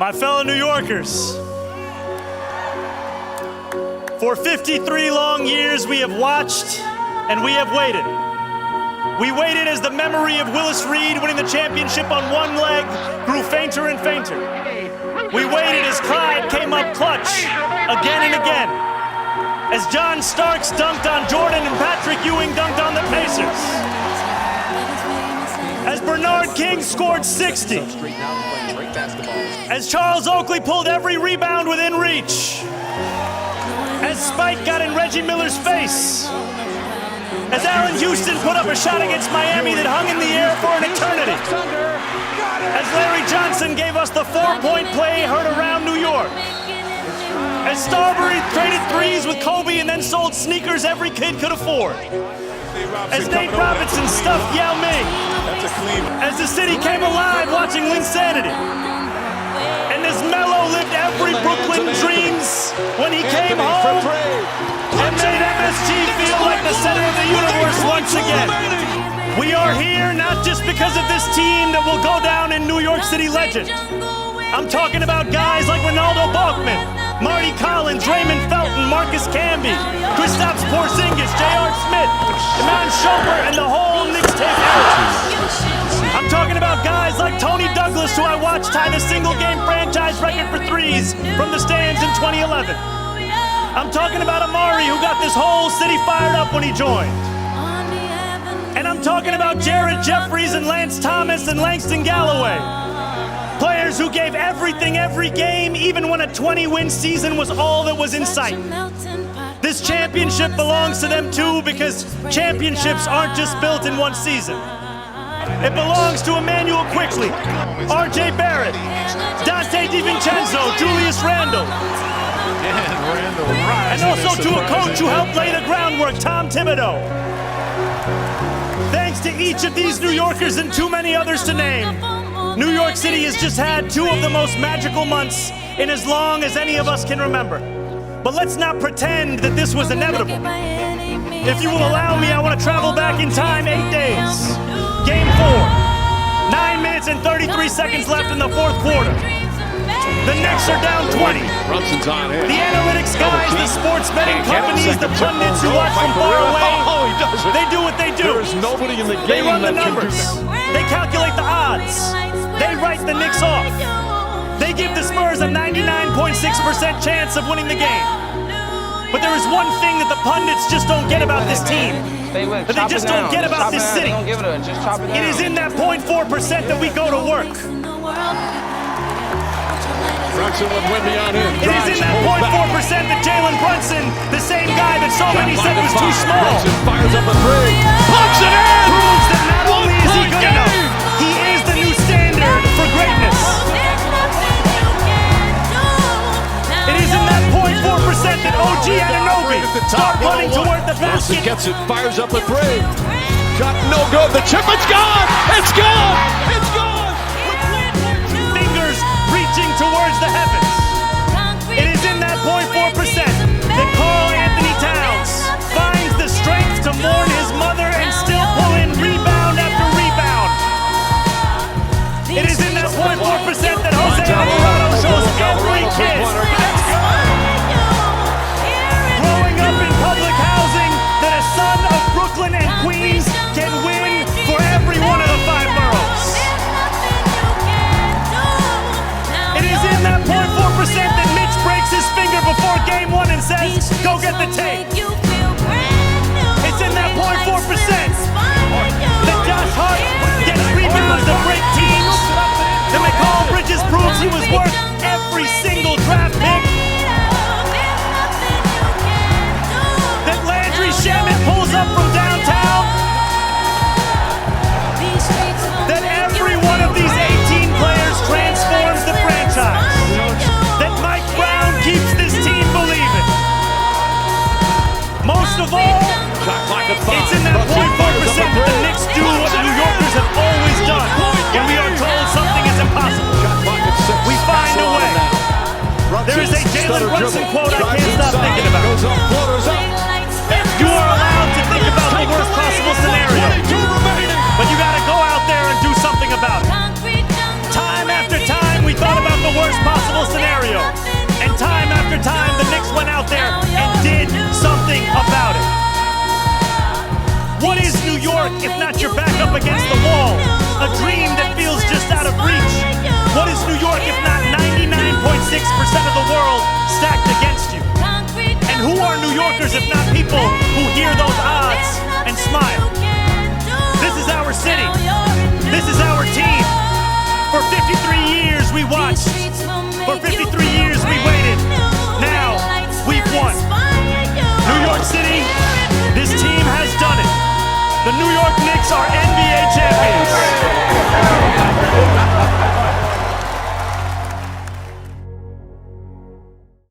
My fellow New Yorkers, for 53 long years we have watched and we have waited. We waited as the memory of Willis Reed winning the championship on one leg grew fainter and fainter. We waited as Clyde came up clutch again and again. As John Starks dunked on Jordan and Patrick Ewing dunked on the Pacers. As Bernard King scored 60. As Charles Oakley pulled every rebound within reach. As Spike got in Reggie Miller's face. As Allen Houston put up a shot against Miami that hung in the air for an eternity. As Larry Johnson gave us the four-point play heard around New York. As Starbury traded threes with Kobe and then sold sneakers every kid could afford. As Nate Robinson stuffed Yao Ming. As the city came alive watching Linsanity. And as Melo lived every Brooklyn dreams when he came home and made MSG feel like the center of the universe once again. We are here not just because of this team that will go down in New York City legend. I'm talking about guys like Ronaldo Balkman, Marty Collins, Raymond Felton, Marcus Camby, Kristaps Porzingis, J.R. Smith, Iman Shumpert, and the whole Knicks tape era. I'm talking about guys like Tony Douglas, who I watched tie the single-game franchise record for threes from the stands in 2011. I'm talking about Amari, who got this whole city fired up when he joined. And I'm talking about Jared Jeffries and Lance Thomas and Langston Galloway. Players who gave everything every game, even when a 20-win season was all that was in sight. This championship belongs to them too, because championships aren't just built in one season. It belongs to Emmanuel Quickley, R.J. Barrett, Dante DiVincenzo, Julius Randle. And also to a coach who helped lay the groundwork, Tom Thibodeau. Thanks to each of these New Yorkers and too many others to name, New York City has just had two of the most magical months in as long as any of us can remember. But let's not pretend that this was inevitable. If you will allow me, I want to travel back in time 8 days. Game 4. 9 minutes and 33 seconds left in the fourth quarter. The Knicks are down 20. The analytics guys, the sports betting companies, the pundits who watch from far away, they do what they do. They run the numbers. They calculate the odds. They write the Knicks off. They give the Spurs a 99.6% chance of winning the game. But there is one thing that the pundits just don't get about this team. That they just don't get about this city. It is in that 0.4% that we go to work. It is in that 0.4% that Jalen Brunson, the same guy that so many said was too small, fires up a three, puts it in, proves that not only is he good enough, he is the new standard for greatness. It is in that 0.4% that OG Anunoby start running toward the basket. Gets it, fires up a three, shot no good, the chip, it's gone, it's gone, it's gone. Fingers reaching towards the heavens. It is in that 0.4% that Karl Anthony Towns finds the strength to mourn his mother and still pull in rebound after rebound. It is in that 0.4% that Jose Alvarado shows every kid growing up in public housing that a son of Brooklyn and Queens can win for every one of the 5 boroughs. It is in that 0.4% that Mitch breaks his finger before game 1 and says, go get the tape. It's in that 0.4% that Josh Hart gets rebounds to break teams. That McCall Bridges proves he was worth every single draft pick. That Landry Shamet pulls up from downtown. That every one of these 18 players transforms the franchise. That Mike Brown keeps this team believing. Most of all, it's in that 0.4% that the Knicks do what New Yorkers have always done. When we are told something is impossible, we find a way. There is a Jalen Brunson quote I can't stop thinking about. You are allowed to think about the worst possible scenario, but you gotta go out there and do something about it. Time after time, we thought about the the worst possible scenario. And time after time, the Knicks went out there and did something about it. What is New York if not your back up against the wall? A dream that feels just out of reach. What is New York if not 99.6% of the world stacked against you? And who are New Yorkers if not people who hear those odds and smile? This is our city. This is our team. For 53 years we watched. For 53